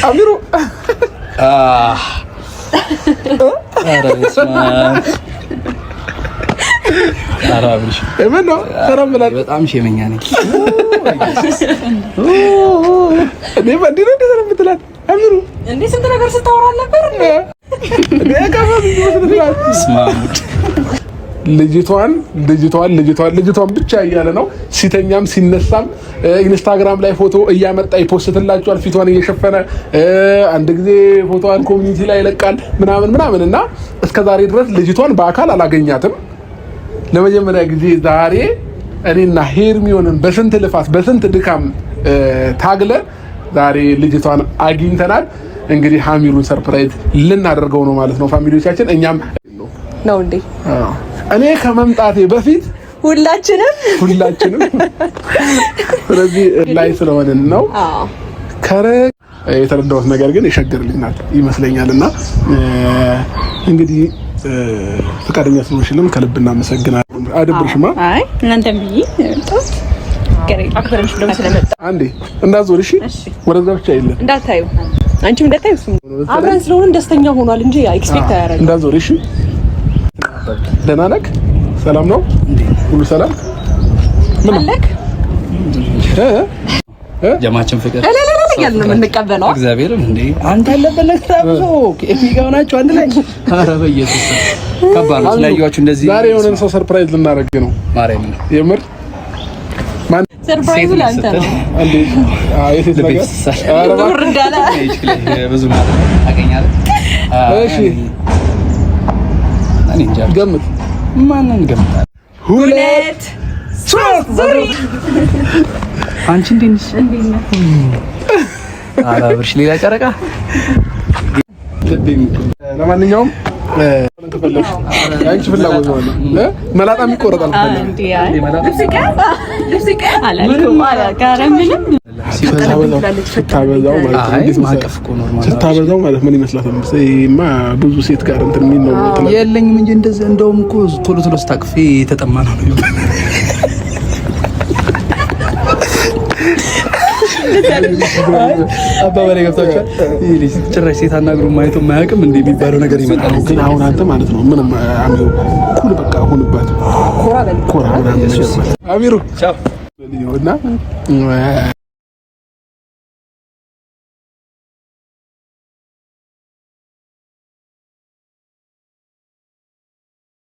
አሚሩ አራብሽ እመን ነው ተረምላት በጣም ሸመኛ ነኝ እኔ ባንዲራ ተረምትላት አሚሩ እንዴ ስንት ነገር ስታወራ ነበር እኔ ጋር ስማሙት ልጅቷን ብቻ እያለ ነው ሲተኛም ሲነሳም ኢንስታግራም ላይ ፎቶ እያመጣ ይፖስትላችኋል ፊቷን እየሸፈነ አንድ ጊዜ ፎቶዋን ኮሚኒቲ ላይ ይለቃል ምናምን እና እስከዛሬ ድረስ ልጅቷን በአካል አላገኛትም ለመጀመሪያ ጊዜ ዛሬ እኔና ሄርሚዮንን በስንት ልፋት በስንት ድካም ታግለ ዛሬ ልጅቷን አግኝተናል እንግዲህ ሀሚሩን ሰርፕራይዝ ልናደርገው ነው ማለት ነው ፋሚሊዎቻችን እኛም ነው እንዴ እኔ ከመምጣቴ በፊት ሁላችንም ስለዚህ ላይ ስለሆነን ነው ከረ የተረዳሁት ነገር ግን የሸገርልኛል ይመስለኛልና እንግዲህ ፈቃደኛ ስለሆንሽልም ከልብ እናመሰግናለን አደብርሽማ አይ እናንተም ብዬ አክብረንሽ ብለው ስለመጣ አንዴ እንዳዞር እሺ ወደዛ ብቻ አይደለም እንዳታዩ አንቺም እንዳታዩ አብረን ስለሆነ ደስተኛ ሆኗል እንጂ ኤክስፔክት አያረጋም እንዳዞር እሺ ደህና ነህ ሰላም ነው ሁሉ ሰላም ምን አለክ ጀማችን ፍቅር ያለ ነው የምንቀበለው እግዚአብሔርን እንዴ አንተ ያለበለክ ታብሶ የሚጋውናችሁ አንድ ላይ ኧረ በኢየሱስ ከባድ ነው ስለያዩአችሁ እንደዚህ ዛሬ የሆነን ሰው ሰርፕራይዝ ልናደርግ ነው ማርያም ነው የምር ማን ሰርፕራይዙ ላንተ ነው አንዴ የሴት ነገር ኧረ ወርዳላ ብዙ ማለት አገኛለሁ እሺ እኔ እንጃ ገምት ማንን ገምታለህ ሁለት ሶስት ዙሪ አንቺ እንዴት ነህ አራብርሽ ሌላ ጨረቃ ለማንኛውም ከፈለሽ አንቺ ፍላጎት ነው መላጣም ይቆረጣል ስታበዛው ማለት ምን ይመስላል ብዙ ሴት ጋር እንትን ምን ነው የለኝም እንጂ እንደዚህ እንደውም እኮ ቶሎ ስታቅፌ የተጠማ ነው አባባሌ ገብታችኋል ጭራሽ ሴት አናግሮ ማየቱ ማያውቅም እንደ የሚባለው ነገር ይመጣል ግን አሁን አንተ ማለት ነው ምንም አሚሩ ኩል በቃ ሁንባት ኮራ አሚሩ ቻው